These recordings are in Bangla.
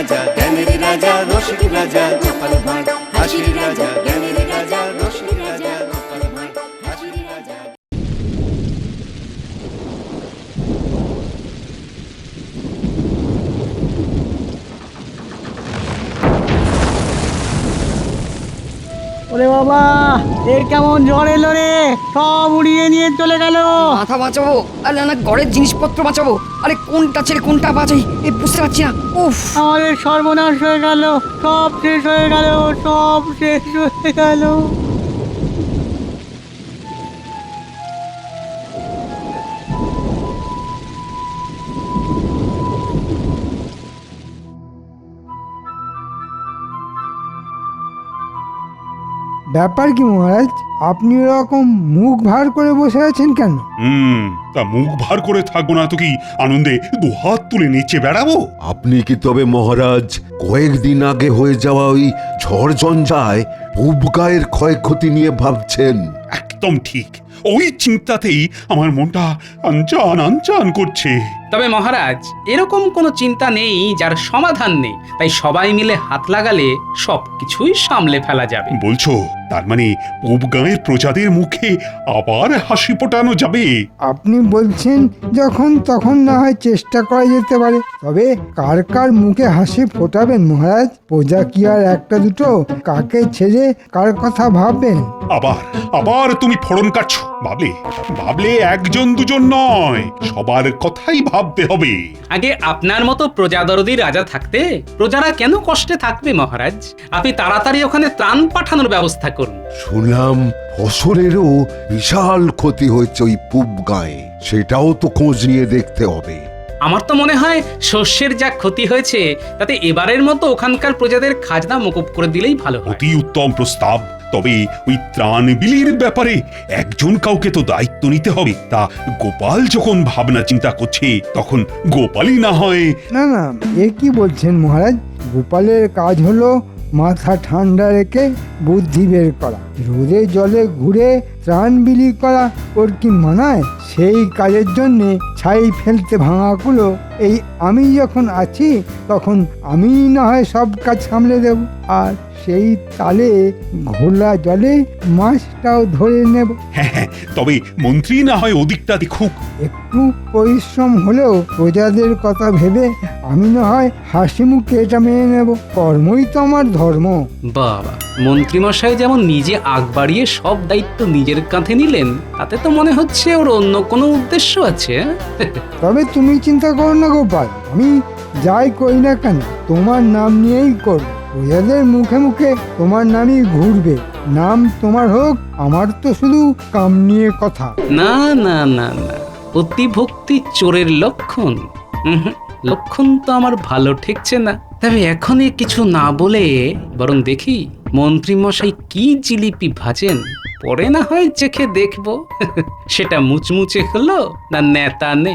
রাজা জ্ঞানের রাজা রসিক রাজা গোপাল ভাঁড় হাসির রাজা জ্ঞানের রাজা রসিক রাজা গোপাল ভাঁড় হাসির রাজা। ওরে বাবা, এর কেমন ঝড় এলো রে, সব উড়িয়ে নিয়ে চলে গেল। মাথা বাঁচাবো আরে না ঘরের জিনিসপত্র বাঁচাবো, আরে কোনটা ছেড়ে কোনটা বাঁচাই এই বুঝতে পারছি না। উফ, আমাদের সর্বনাশ হয়ে গেল, সব শেষ হয়ে গেল, সব শেষ হয়ে গেল। ব্যাপার কি মহারাজ, আপনি ওরকম মুখ ভার করে বসে আছেন কেন? তা মুখ ভার করে থাকবো না তো কি আনন্দে দুহাত তুলে নিচে বেড়াবো? আপনি কি তবে মহারাজ কয়েকদিন আগে হয়ে যাওয়া ওই ঝড় ঝঞ্ঝায় পূব গায়ের ক্ষয়ক্ষতি নিয়ে ভাবছেন? একদম ঠিক, ওই চিন্তাতেই আমার মনটা আনচান আনচান করছে। তবে মহারাজ, এরকম কোনো চিন্তা নেই যার সমাধান নেই, তাই সবাই মিলে হাত লাগালে সবকিছুই সামলে ফেলা যাবে। বলছো তার মানে পূব গাঁয়ের প্রজাদের মুখে আবার হাসি ফোটানো যাবে? আপনি বলছেন যখন তখন না হয় চেষ্টা করা যেতে পারে, তবে কার কার মুখে হাসি ফোটাবেন মহারাজ? প্রজা কি আর একটা দুটো? কাকে ছেড়ে কার কথা ভাববেন? আবার আবার তুমি ফড়ন কাটছো। ভাবলে ভাবলে একজন দুজন নয়, সবার কথাই ভাবতে হবে। আগে আপনার মতো প্রজাদরদি রাজা থাকতে প্রজারা কেন কষ্টে থাকবে মহারাজ? আপনি তাড়াতাড়ি ওখানে ত্রাণ পাঠানোর ব্যবস্থা করুন। শুনলাম ফসলেরও বিশাল ক্ষতি হয়েছে ওই পূব গায়ে, সেটাও তো খোঁজ নিয়ে দেখতে হবে। আমার তো মনে হয় শস্যের যা ক্ষতি হয়েছে তাতে এবারের মতো ওখানকার প্রজাদের খাজনা মকুব করে দিলেই ভালো হয়। অতি উত্তম প্রস্তাব। তবে ওই ত্রাণ বিলির ব্যাপারে একজন কাউকে তো দায়িত্ব নিতে হবে। তা গোপাল যখন ভাবনা চিন্তা করছে তখন গোপালই না হয়। না না, এ কি বলছেন মহারাজ? গোপালের কাজ হলো মাথা ঠান্ডা রেখে বুদ্ধি বের করা। রোদে জলে ঘুরে ত্রাণ বিলি করা ওর কি মানায়? সেই কাজের জন্যে ছাই ফেলতে ভাঙাগুলো এই আমি যখন আছি তখন আমি না হয় সব কাজ সামলে দেব, আর সেই তালে ঘোলা জলে মাছটাও ধরে নেব। হ্যাঁ, তবে মন্ত্রী না হয় ওদিকটা দেখুক। একটু পরিশ্রম হলেও প্রজাদের কথা ভেবে আমি না হয় হাসি মুখে এটা মেনে নেব। কর্মই তো আমার ধর্ম। বাবা, মন্ত্রীমশাই যেমন নিজে আগ বাড়িয়ে সব দায়িত্ব নিজের কাঁধে নিলেন, তাতে তো মনে হচ্ছে ওর অন্য কোনো উদ্দেশ্য আছে। তবে তুমি চিন্তা করো না গোপাল, আমি যাই করি না কেন তোমার নাম নিয়েই করব। প্রজাদের মুখে মুখে তোমার নামই ঘুরবে। নাম তোমার হোক, আমার তো শুধু কাম নিয়ে কথা। না না না না, অতিভক্তি চোরের লক্ষণ। লক্ষণ তো আমার ভালো ঠেকছে না। তবে এখনই কিছু না বলে বরং দেখি মন্ত্রীমশাই কি জিলিপি ভাজেন, পরে না হয় চেখে দেখবো সেটা মুচমুচে হলো না নেতা নে।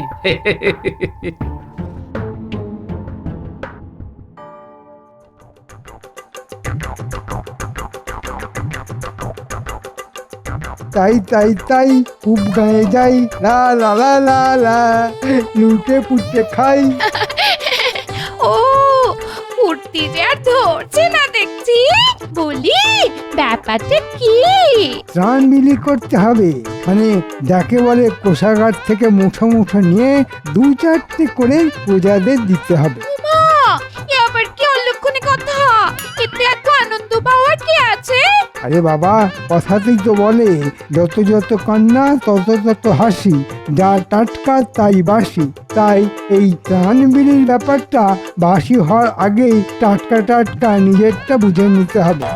তাই তাই তাই খুব গায়ে যাই, লা লা লা লা লা, লুটে পুটে খাই। ও ফুর্তি যে আর ধরছে না দেখছি। বলি ব্যাপারটা কি? ত্রাণ বিলি করতে হবে, মানে যাকে বলে কোষাগার থেকে মুঠো মুঠো নিয়ে দু চারটে করে প্রজাদের দিতে হবে। মা, এ আবার কি অলক্ষণে কথা? এতে এত আনন্দ পাওয়ার কি আছে? আরে বাবা, কথাতেই তো বলে যত যত কান্না তত তত হাসি, যা টাটকা তাই বাসি। তাই এই ত্রাণ বিলির ব্যাপারটা বাসি হওয়ার আগেই টাটকা টাটকা নিজেরটা বুঝে নিতে হবে।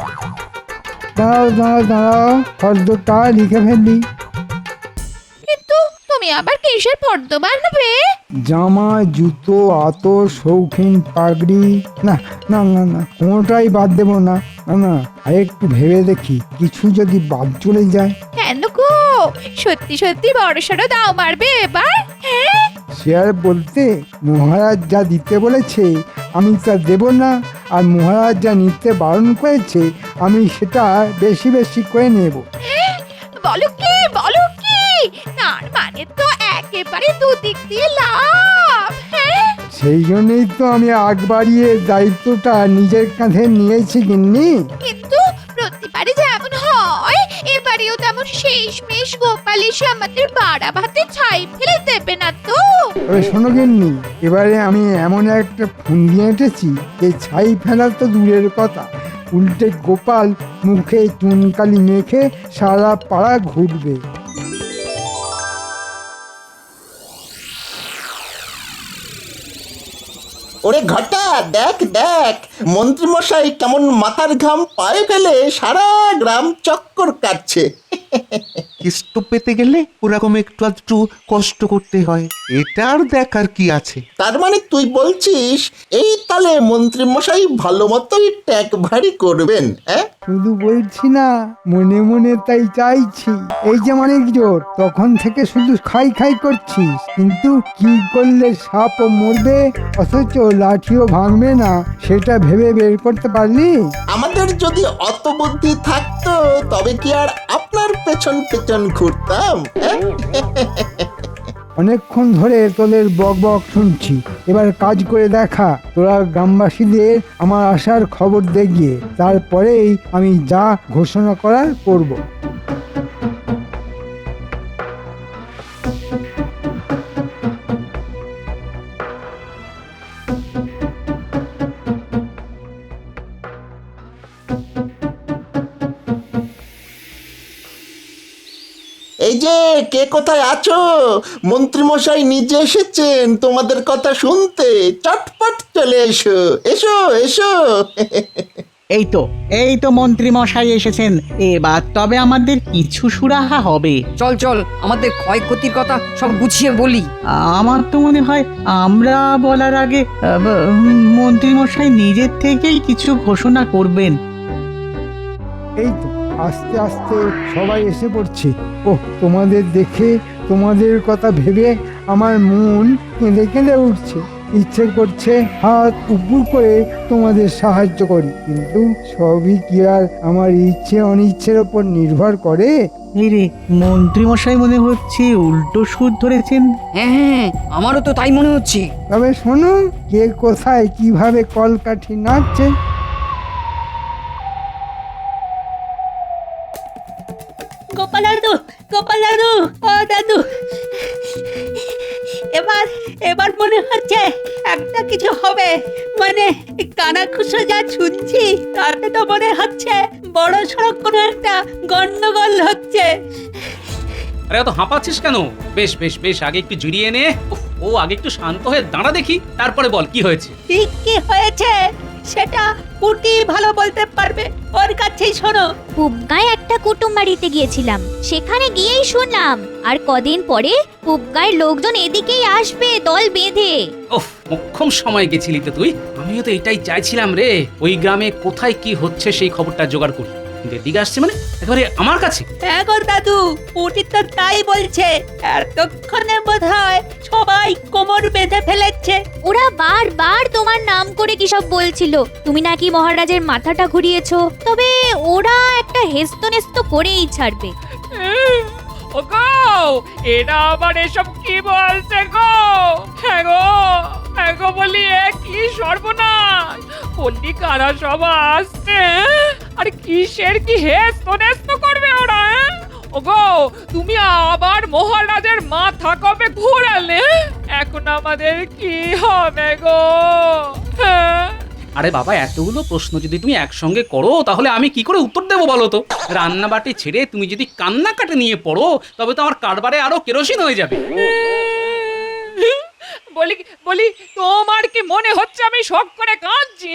দাঁড়াও দাঁড়াও দাঁড়াও, ফর্দটা লিখে ফেললি। কিন্তু তুমি আবার কিসের ফর্দ বানাবে? জামা, জুতো, আতর, শৌখিন, পাগড়ি। না না না না, কোনোটাই বাদ দেবো না। না না, আর একটু ভেবে দেখি, কিছু যদি বাদ চলে যায়। কেন গো, সত্যি সত্যি বড়সড় দাও মারবে এবার? হ্যাঁ, সে আর বলতে, মহারাজ যা দিতে বলেছে আমি তা দেব না, আর মহারাজ যা নিতে বারণ করেছে আমি সেটা বেশি বেশি করে নেব। বলো কি বলো কি? তার মানে তো একেবারে দুদিক দিয়ে লাভ। হ্যাঁ, সেই জন্যই তো আমি আগ বাড়িয়ে দায়িত্বটা নিজের কাঁধে নিয়েছি গিন্নি। কিন্তু প্রতিবারে যেমন হয় এবারেও তেমন শেষমেশ গোপাল এসে আমাদের বাড়া ভাতে ছাই ফেলে দেবে না তো? তবে শোনো গিন্নি, এবারে আমি এমন একটা ফুন্দি এঁটেছি যে ছাই ফেলা তো দূরের কথা, উল্টে গোপাল মুখে চুনকালি মেখে সারা পাড়া ঘুরবে। ওরে ঘটা, দেখ দেখ মন্ত্রীমশাই কেমন মাথার ঘাম পায়ে ফেলে সারা গ্রাম চক্কর কাটছে। কেষ্ট পেতে গেলে ওরকম একটু আধটু কষ্ট করতে হয়, এটার দেখার কি আছে? তার মানে তুই বলছিস এই তালে মন্ত্রীমশাই ভালো মতোই ট্যাগ ভারী করবেন? হ্যাঁ, শুধু বলছি না, মনে মনে তাই চাইছি। এই যে মানিক জোর, তখন থেকে শুধু খাই খাই করছিস, কিন্তু কি করলে সাপও মরবে অথচ লাঠিও ভাঙবে না সেটা ভেবে বের করতে পারলি? আমাদের যদি অত বুদ্ধি থাকতো তবে কি আর আপনার পেছন পেছন ঘুরতাম? হ্যাঁ? অনেকক্ষণ ধরে তোদের বক বক শুনছি, এবার কাজ করে দেখা। তোরা গ্রামবাসীদের আমার আসার খবর দে গিয়ে, তারপরেই আমি যা ঘোষণা করার করব। এই যে কে কোথায় আছো? মন্ত্রীমশাই নিজে এসেছেন তোমাদের কথা শুনতে, চটপট চলে এসো, এসো এসো। এই তো মন্ত্রী মশাই এসেছেন, এবার তবে আমাদের কিছু সুরাহা হবে। চল চল, আমাদের ক্ষয়ক্ষতির কথা সব গুছিয়ে বলি। আমার তো মনে হয় আমরা বলার আগে মন্ত্রী মশাই নিজের থেকেই কিছু ঘোষণা করবেন। এই তো আস্তে আস্তে সবাই এসে পড়ছে। ও, তোমাদের দেখে, তোমাদের কথা ভেবে আমার মন কেঁদে কেঁদে উঠছে। ইচ্ছে করছে হাত উপর করে তোমাদের সাহায্য করি, কিন্তু সবই কি আর আমার ইচ্ছে অনিচ্ছের ওপর নির্ভর করে? এই রে, মন্ত্রী মশাই মনে হচ্ছে উল্টো সুর ধরেছেন। হ্যাঁ হ্যাঁ, আমারও তো তাই মনে হচ্ছে। তবে শোনো, কে কোথায় কিভাবে কলকাঠি নাচছে। গোপাল দাদু, গোপাল দাদু, ও দাদু, এবার মনে হচ্ছে একটা কিছু হবে। মানে কানাঘুষো যা শুনছি তাতে তো মনে হচ্ছে বড় সড়ক কোনো একটা গন্ডগোল হচ্ছে। আরে অত হাঁপাচ্ছিস কেন? বেশ বেশ বেশ, আগে একটু জিরিয়ে নে। ও আগে একটু শান্ত হয়ে দাঁড়া দেখি, তারপরে বল কি হয়েছে। ঠিক কি হয়েছে সেটা পুটি ভালো বলতে পারবে, ওর কাছেই শোনো। পুবগাঁয় একটা কুটুম বাড়িতে গিয়েছিলাম, সেখানে গিয়েই শুনলাম আর কদিন পরে পুবগাঁয়ের লোকজন এদিকেই আসবে দল বেঁধে। ওফ, মোক্ষম সময় গেছিলি তো তুই। আমিও তো এটাই চাইছিলাম রে, ওই গ্রামে কোথায় কি হচ্ছে সেই খবরটা জোগাড় করি। এদিকে আসছে মানে একেবারে আমার কাছে। হ্যাঁ গো দাদু, পুটি তো তাই বলছে। এতক্ষণে বোধহয় সবাই কোমর বেঁধে ফেলেছে। ওরা বারবার তোমার নাম করে কি সব বলছিল, তুমি নাকি মহারাজের মাথাটা ঘুরিয়েছো। তবে ওরা একটা হেস্তনেস্ত করেই ছাড়বে। ওগো, এরা আবার এসব কি বলছে গো? হ্যাঁ গো, হ্যাঁ গো বলি, এ কি সর্বনাশ! পল্লী কারা সব আসছে, আর কিসের কি হেস্তনেস্ত করবে ওরা? ওগো, তুমি আবার মহারাজের মাথা কবে ঘোরালে? এখন আমাদের কি হবে গো? হ্যাঁ, আরে বাবা, এতগুলো প্রশ্ন যদি তুমি একসঙ্গে করো তাহলে আমি কি করে উত্তর দেবো বলো তো? রান্নাবাটি ছেড়ে তুমি যদি কান্নাকাটি নিয়ে পড়ো তবে তো আমার কারবারে আরো কেরোসিন হয়ে যাবে। বলি তোমার কি মনে হচ্ছে আমি শখ করে কাঁদছি?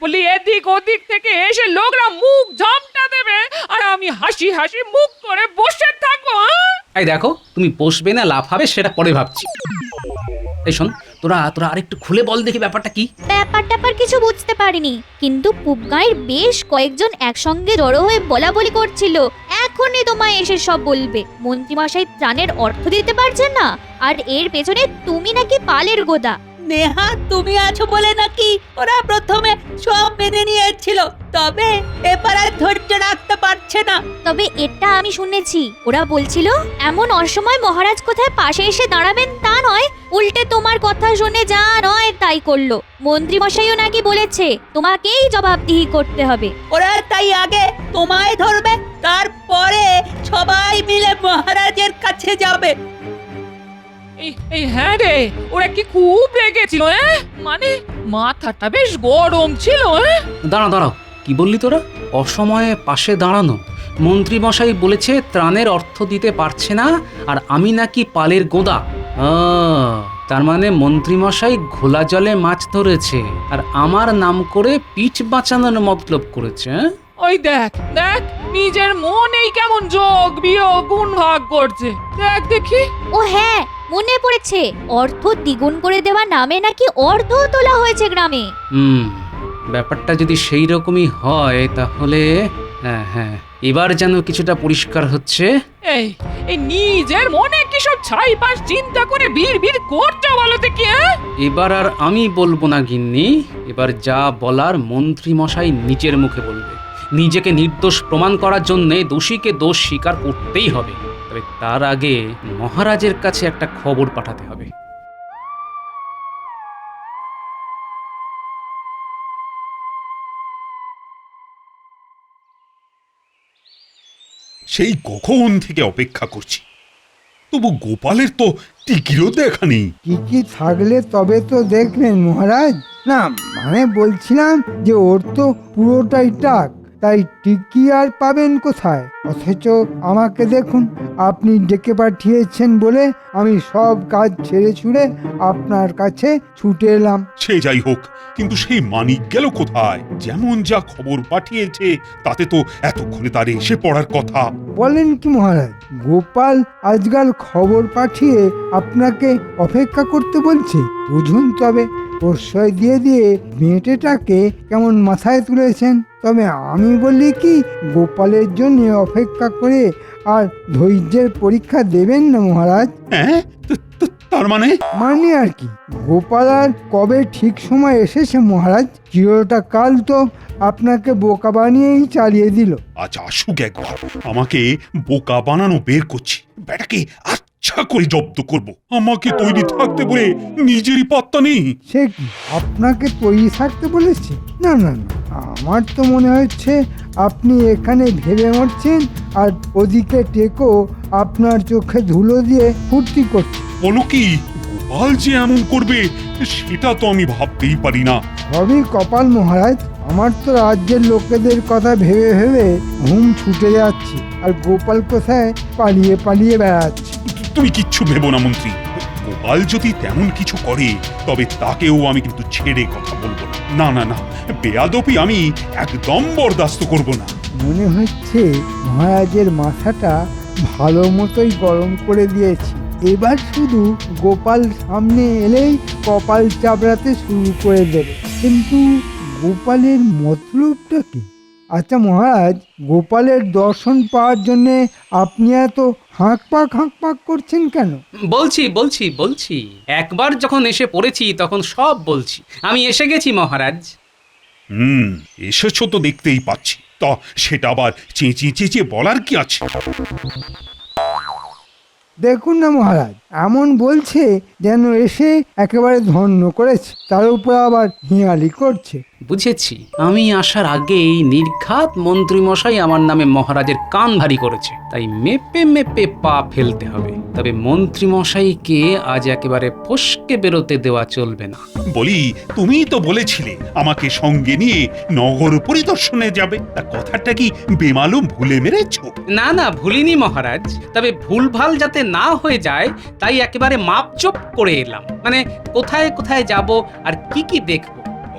বলি এদিক ওদিক থেকে এসে লোকরা মুখ ঝামটা দেবে আর আমি হাসি হাসি মুখ করে বসে থাকবো? এই দেখো, তুমি বসবে না লাফাবে সেটা পরে ভাবছি। এই শোন, তোরা আরেকটু খুলে বল দেখি ব্যাপারটা কি। ব্যাপার কিছু বুঝতে পারিনি, কিন্তু পুবগাঁয়ের বেশ কয়েকজন একসঙ্গে জড়ো হয়ে বলাবলি করছিল এখনই তোমায় এসে সব বলবে। মন্ত্রীমশাই ত্রাণের অর্থ দিতে পারছেন না, আর এর পেছনে তুমি নাকি পালের গোদা। নেহা তুমি আছো বলে নাকি ওরা প্রথমে সব মেনে নিয়েছিল, তবে এবার আর ধৈর্য রাখতে পারছে না। তবে এটা আমি শুনেছি, ওরা বলছিল এমন অসময় মহারাজ কোথায় পাশে এসে দাঁড়াবেন তা নয়, উল্টে তোমার কথা শুনে যা নয় তাই করলো। মন্ত্রী মশাইও নাকি বলেছে তোমাকেই জবাবদিহি করতে হবে। ওরা তাই আগে তোমায় ধরবে, তারপরে সবাই মিলে মহারাজের কাছে যাবে। এই হ্যাঁ রে, ওরা কি খুব রেগেছিল? মানে মাথাটা বেশ গরম ছিল। দাঁড়াও, কি বললি তোরা? অসময়ে পাশে দাঁড়ানো? মন্ত্রী মশাই বলেছে ত্রাণের অর্থ দিতে পারছে না, আর আমি নাকি পালের গোদা। তার মানে মন্ত্রী মশাই ঘোলা জলে মাছ ধরেছে আর আমার নাম করে পিঠ বাঁচানোর মতলব করেছে। ওই দেখ দেখ, নিজের মনেই কেমন যোগ বিয়োগ গুণ ভাগ করছে। দেখ দেখি। ও হ্যাঁ, মনে পড়েছে, অর্থ দ্বিগুণ করে দেওয়া নামে নাকি অর্ধ তোলা হয়েছে গ্রামে। ব্যাপারটা যদি সেই রকমই হয় তাহলে হ্যাঁ, এবার যেন কিছুটা পরিষ্কার হচ্ছে। এই নিজের মনে কি সব ছাইপাশ চিন্তা করে ভিড় করছো বলো দেখি? এবার আর আমি বলবো না গিন্নি, এবার যা বলার মন্ত্রী মশাই নিজের মুখে বলবে। নিজেকে নির্দোষ প্রমাণ করার জন্য দোষীকে দোষ স্বীকার করতেই হবে। তবে তার আগে মহারাজের কাছে একটা খবর পাঠাতে হবে। সেই কখন থেকে অপেক্ষা করছি, তবু গোপালের তো টিকিরও দেখা নেই। টিকি থাকলে তবে তো দেখবেন মহারাজ। না মানে বলছিলাম যে ওর তো পুরোটাই টাক, তাই টিকি আর পাবেন কোথায়? অথচ আমাকে দেখুন, আপনি ডেকে পাঠিয়েছেন বলে আমি সব কাজ ছেড়ে ছুড়ে আপনার কাছে ছুটে এলাম। সে যাই হোক, কিন্তু সেই মানিক গেল কোথায়? যেমন যা খবর পাঠিয়েছে তাতে তো এতক্ষণে তার এসে পড়ার কথা। বলেন কি মহারাজ, গোপাল আজকাল খবর পাঠিয়ে আপনাকে অপেক্ষা করতে বলছে? বুঝুন তবে, প্রশ্রয় দিয়ে দিয়ে মেয়েটাকে কেমন মাথায় তুলেছেন। তবে আমি বলি কি, গোপালের জন্য অপেক্ষা করে আর ধৈর্যের পরীক্ষা দেবেন না মহারাজ। হ্যাঁ, তার মানে আর কি, গোপাল আর কবে ঠিক সময় এসেছে মহারাজ। চিরটা কাল তো আপনাকে বোকা বানিয়েই চালিয়ে দিল। আচ্ছা আসুক একবার, আমাকে বোকা বানানো বের করছি। বেটাকে আচ্ছা করে জব্দ করব। আমাকে তৈরি থাকতে বলে নিজেরই পাত্তা নেই। সে কি আপনাকে তৈরি থাকতে বলেছে? না না না, আমার তো মনে হচ্ছে আপনি এখানে ভেবে মরছেন আর ওদিকে টেকো আপনার চোখে ধুলো দিয়ে ফুর্তি করছে। বলো কি, গোপাল যে এমন করবে সেটা তো আমি ভাবতেই পারি না। সবই কপাল মহারাজ। আমার তো রাজ্যের লোকেদের কথা ভেবে ভেবে ঘুম ছুটে যাচ্ছে, আর গোপাল কোথায় পালিয়ে পালিয়ে বেড়াচ্ছে। তুমি কিচ্ছু ভেবো না মন্ত্রী, গোপাল যদি তেমন কিছু করে তবে তাকেও আমি কিন্তু ছেড়ে কথা বলবো না। না না না, বেয়াদবি আমি একদম বরদাস্ত করব না। মনে হচ্ছে মহারাজের মাথাটা ভালো মতোই গরম করে দিয়েছি। এবার শুধু গোপাল সামনে এলেই কপাল চাপড়াতে শুরু করে দেবে। কিন্তু গোপালের মতলবটা কি? আচ্ছা মহারাজ, গোপালের দর্শন পাওয়ার জন্য আপনি এত হাঁক পাক করছেন কেন? বলছি একবার যখন এসে পড়েছি তখন সব বলছি। আমি এসে গেছি মহারাজ। এসেছো তো দেখতেই পাচ্ছি, তা সেটা আবার চেঁচিয়ে চেঁচিয়ে বলার কি আছে? দেখুন না মহারাজ, এমন বলছে যেন এসে একেবারে ধন্য করেছে, তার উপর আবার হিয়ালি করছে। বুঝেছি, আমি আসার আগেই নির্ঘাত মন্ত্রী মশাই আমার নামে মহারাজের কান ভারী করেছে, তাই মেপে মেপে পা ফেলতে হবে। তবে মন্ত্রী মশাইকে আজ একেবারে ফসকে বেরোতে দেওয়া চলবে না। বলি, তুমি তো বলেছিলে আমাকে সঙ্গে নিয়ে নগর পরিদর্শনে যাবে, তা কথাটা কি বেমালুম ভুলে মেরেছো? না ভুলিনি মহারাজ, তবে ভুলভাল যাতে না হয়ে যায় তাই একেবারে মাপজোপ করে এলাম। মানে কোথায় কোথায় যাব আর কি দেখব।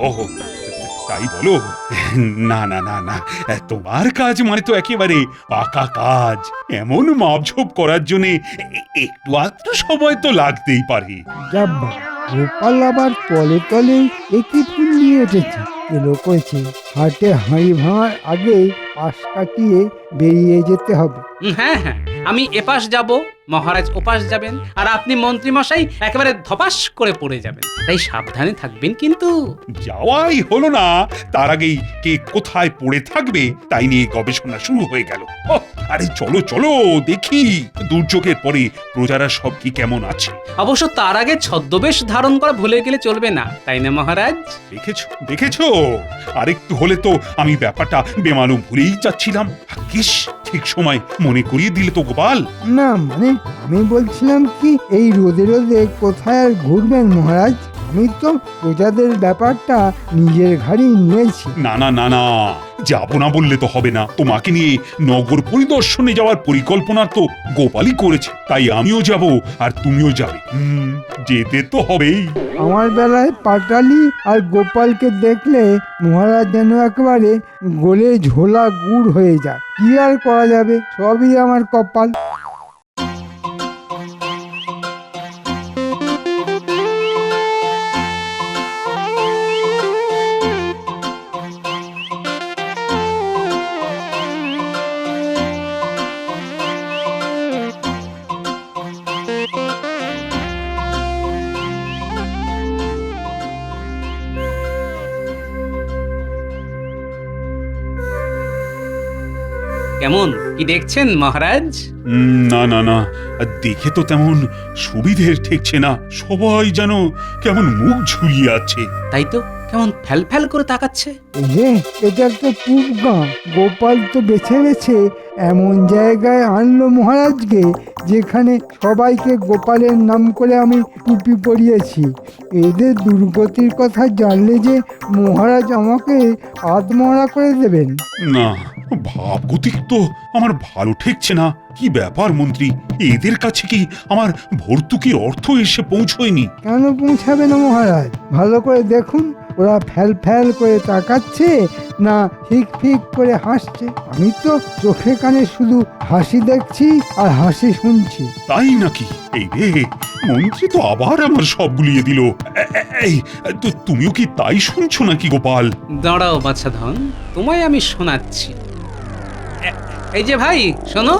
ওহো, তাই বলো? না না না না, তোমার কাজ মানে তো একেবারে পাকা কাজ। এমন মাপঝোপ করার জন্য একটু আধটু সময় তো লাগতেই পারে। যাব্বা, গোপাল আবার তলে তলে একই ফুল নিয়ে এসেছে। এলো করেছে হাটে হাঁড়ি ভাঙার আগে পাশ কাটিয়ে বেরিয়ে যেতে হবে। হ্যাঁ, আমি এপাশ যাব, মহারাজ ওপাশ যাবেন, আর আপনি মন্ত্রী মশাই একেবারে ধপাস করে পড়ে যাবেন। তাই সাবধানে থাকবেন কিন্তু। যাওয়াই হলো না, তার আগেই কে কোথায় পড়ে থাকবে তাই নিয়ে গবেষণা শুরু হয়ে গেল। ওহ, আরে চলো চলো দেখি দুর্যোগের পরে প্রজারা সব কি কেমন আছে। অবশ্য তার আগে ছদ্মবেশ ধারণ করা ভুলে গেলে চলবে না, তাই না মহারাজ? দেখেছো আরেকটু হলে তো আমি ব্যাপারটা বেমালুম ভুলেই যাচ্ছিলাম। ভাগ্যিস ঠিক সময় মনে করিয়ে দিলে তো গোপাল। না মানে আমি বলছিলাম কি, এই রোদে রোদে কোথায় আর ঘুরবেন মহারাজ? আমি তো প্রজাদের ব্যাপারটা নিজের ঘাড়েই নিয়েছি। না না না না, যাবো না বললে তো হবে না। তোমাকে নিয়ে নগর পরিদর্শনে যাওয়ার পরিকল্পনা তো গোপালই করেছে, তাই আমিও যাব আর তুমিও যাবে। যেতে তো হবেই। আমার বেলায় পাটালি আর গোপালকে দেখলে মহারাজ যেন একেবারে গোলে ঝোলা গুড় হয়ে যায়। কি আর করা যাবে, সবই আমার কপাল। কেমন কি দেখছেন মহারাজ? না না না, দেখে তো তেমন সুবিধের ঠেকছে না। সবাই যেন কেমন মুখ ঝুলিয়ে আছে। তাই তো, কেমন ফ্যাল ফ্যাল করে তাকাচ্ছে। এই যে এটা একটা পূব গাঁ, গোপাল তো বেছে বেছে এমন জায়গায় আনলো মহারাজকে যেখানে সবাইকে গোপালের নাম করে আমি টুপি পরিয়েছি। এদের দুর্গতির কথা জানলে যে মহারাজ আমাকে আত্মহরা করে দেবেন। না, ভাবগতিক তো আমার ভালো ঠেকছে না। কি ব্যাপার মন্ত্রী, এদের কাছে কি আমার ভর্তুকির অর্থ এসে পৌঁছয়নি? কেন পৌঁছাবে না মহারাজ? ভালো করে দেখুন, ওরা ফ্যাল ফ্যাল করে তাকাচ্ছে না ফিক ফিক করে হাসছে। আমি তো চোখে কানে শুধু হাসি দেখছি আর হাসি শুনছি। তাই নাকি? এই রে, মন্ত্রী তো আবার আমার সব গুলিয়ে দিল। এই তো তুমিও কি তাই শুনছো নাকি গোপাল? দাঁড়াও বাছাধন, তোমায় আমি শোনাচ্ছি। এই যে ভাই শোনো,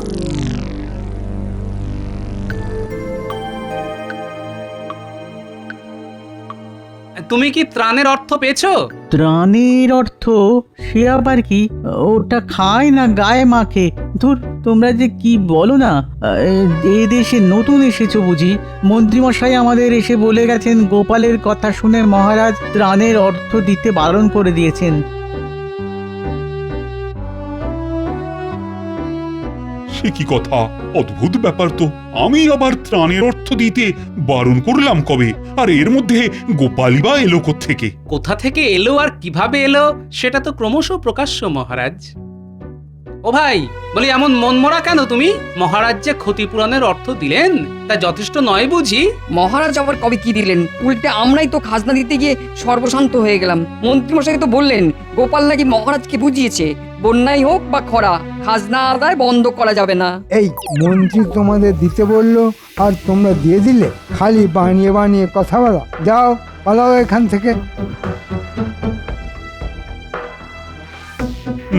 তুমি কি ত্রাণের অর্থ পেয়েছো? ত্রাণের অর্থ? সে আবার কি? ওটা খায় না গায়ে মাখে। ধুর, তোমরা যে কি বলো না। এ দেশে নতুন এসেছো বুঝি? মন্ত্রীমশাই আমাদের এসে বলে গেছেন গোপালের কথা শুনে মহারাজ ত্রাণের অর্থ দিতে বারণ করে দিয়েছেন। সে কি কথা, অদ্ভুত ব্যাপার তো। আমি আবার ত্রাণের অর্থ দিতে বারণ করলাম কবে? আর এর মধ্যে গোপালই বা এলো কোত্থেকে? কোথা থেকে এলো আর কিভাবে এলো সেটা তো ক্রমশ প্রকাশ্য মহারাজ। ও ভাই, বলি এমন মনমরা কেন তুমি? মহারাজ যে ক্ষতিপূরণের অর্থ দিলেন তা যথেষ্ট নয় বুঝি? মহারাজ আবার কবে কি দিলেন? উল্টে আমরাই তো খাজনা দিতে গিয়ে সর্বশান্ত হয়ে গেলাম। মন্ত্রীমশাই তো বললেন গোপাল নাকি মহারাজকে বুঝিয়েছে বন্যাই হোক বা খরা, খাজনা আদায় বন্ধ করা যাবে না। এই মন্ত্রী তোমাদের দিতে বললো আর তোমরা দিয়ে দিলে? খালি বানিয়ে বানিয়ে কথা বলা। যাও, পালাও এখান থেকে।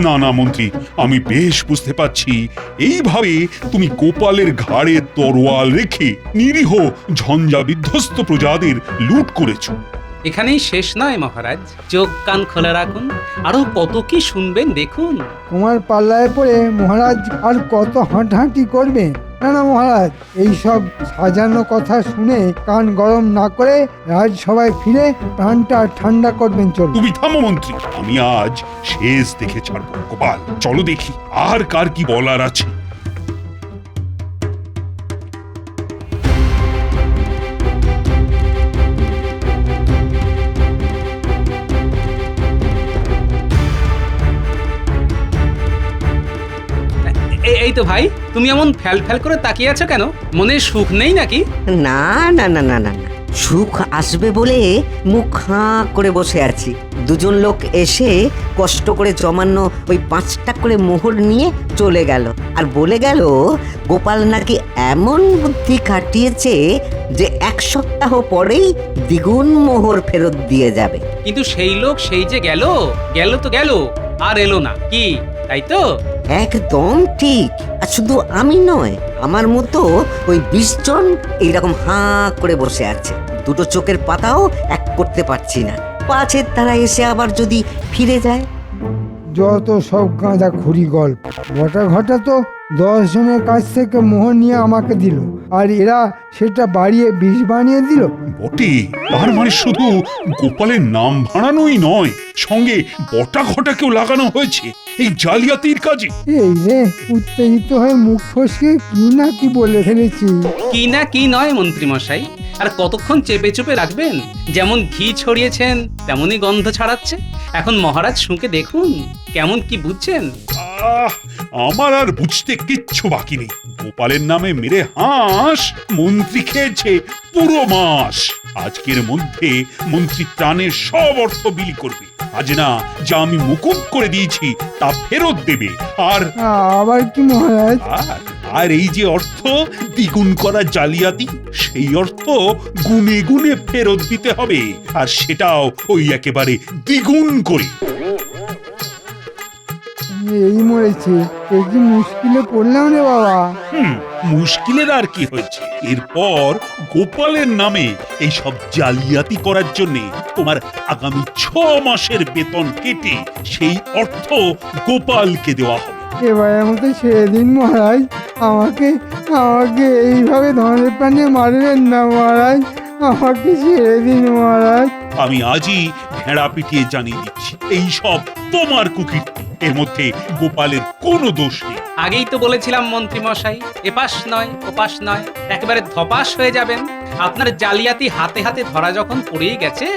না না মন্ত্রী, আমি বেশ বুঝতে পারছি এইভাবে তুমি গোপালের ঘাড়ে তরোয়াল রেখে নিরীহ ঝঞ্ঝা বিধ্বস্ত প্রজাদের লুট করেছো। এখানেই শেষ নয় মহারাজ, চোখ কান খোলা রাখুন, আরো কত কি শুনবেন দেখুন। তোমার পাল্লায় পড়ে মহারাজ আর কত হাঁটাহাঁটি করবে? না না মহারাজ, এইসব সাজানো কথা শুনে কান গরম না করে রাজসভায় ফিরে প্রাণটা ঠান্ডা করবেন। চল। তুমি থামো মন্ত্রী, আমি আজ শেষ দেখে ছাড়বো। গোপাল চলো দেখি আর কার কি বলার আছে। এই তো ভাই, তুমি এমন ফ্যাল ফ্যাল করে তাকিয়ে আছো কেন? মনে সুখ নেই নাকি? না না না না না না, সুখ আসবে বলে মুখ হাঁ করে বসে আছি। দুজন লোক এসে কষ্ট করে জমানো ওই 5টা করে মোহর নিয়ে চলে গেল আর বলে গেল গোপাল নাকি এমন বুদ্ধি খাটিয়েছে যে 1 সপ্তাহ পরেই দ্বিগুণ মোহর ফেরত দিয়ে যাবে। কিন্তু সেই লোক সেই যে গেল, গেল তো গেল, আর এলো না কি, তাই তো? একদম ঠিক। আচ্ছা আর শুধু আমি নয়, আমার মতো ওই 20 জন এইরকম হাঁ করে বসে আছে। দুটো চোখের পাতাও এক করতে পারছি না, পাছে তারা এসে আবার যদি ফিরে যায়। যত সব গাঁদা খুরি গল্প। বটা ঘটা তো 10 জনের কাছ থেকে মোহর নিয়ে আমাকে দিল, আর এরা সেটা বাড়িয়ে 20 বানিয়ে দিল। বটে, তার মানে শুধু গোপালের নাম ভাড়ানোই নয়, সঙ্গে বটা ঘটাকেও লাগানো হয়েছে এই জালিয়াতির কাজে। এই রে, উত্তেজিত হয়ে মুখ ফসকে কি না কি বলে ফেলেছি। কি না কি নয় মন্ত্রীমশাই, আর কতক্ষণ চেপে চুপে রাখবেন? যেমন ঘি ছড়িয়েছেন তেমনই গন্ধ ছড়াচ্ছে। এখন মহারাজ শুঁকে দেখুন কেমন কি বুঝছেন। আমার আর বুঝতে কিচ্ছু বাকি নেই। গোপালের নামে মেরে হাঁস মন্ত্রী খেয়েছে পুরো মাস। আজকের মধ্যে মন্ত্রী ত্রাণের সব অর্থ বিলি করবে। আজ না যা আমি মুকুব করে দিয়েছি তা ফেরত দেবে। আর আবার কি মহারাজ? আর এই যে অর্থ দ্বিগুণ করা জালিয়াতি, সেই অর্থ গুনে গুনে ফেরত দিতে হবে, আর সেটাও ওই একেবারে দ্বিগুণ করে। এই মরেছে, এই কি মুশকিলে পড়লাম রে বাবা। মুশকিলের আর কি হয়েছে? এরপর গোপালের নামে এই সব জালিয়াতি করার জন্য তোমার আগামী 6 মাসের বেতন কেটে সেই অর্থ গোপালকে দেওয়া হবে। এবারের মতো ছেড়ে দিন মহারাজ, আমাকে আমাকে এইভাবে ধনের প্রাণে মারবেন না মহারাজ, আমাকে ছেড়ে দিন মহারাজ। আমি আজই ভেড়া পিটিয়ে জানিয়ে দিচ্ছি, এই সব তোমার কুকীর্তি। এর মধ্যে গোপালের কোনো দোষ নেই। আগেই তো বলেছিলাম মন্ত্রীমশাই, এপাশ নয় ওপাশ নয়, একেবারে ধপাস হয়ে যাবেন। আপনার জালিয়াতি হাতে হাতে ধরা যখন পড়েই গেছে,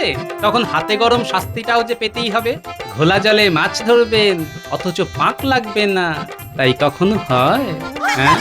তখন হাতে গরম শাস্তিটাও যে পেতেই হবে। ঘোলা জলে মাছ ধরবেন অথচ পাক লাগবে না, তাই কখনো হয়? হ্যাঁ।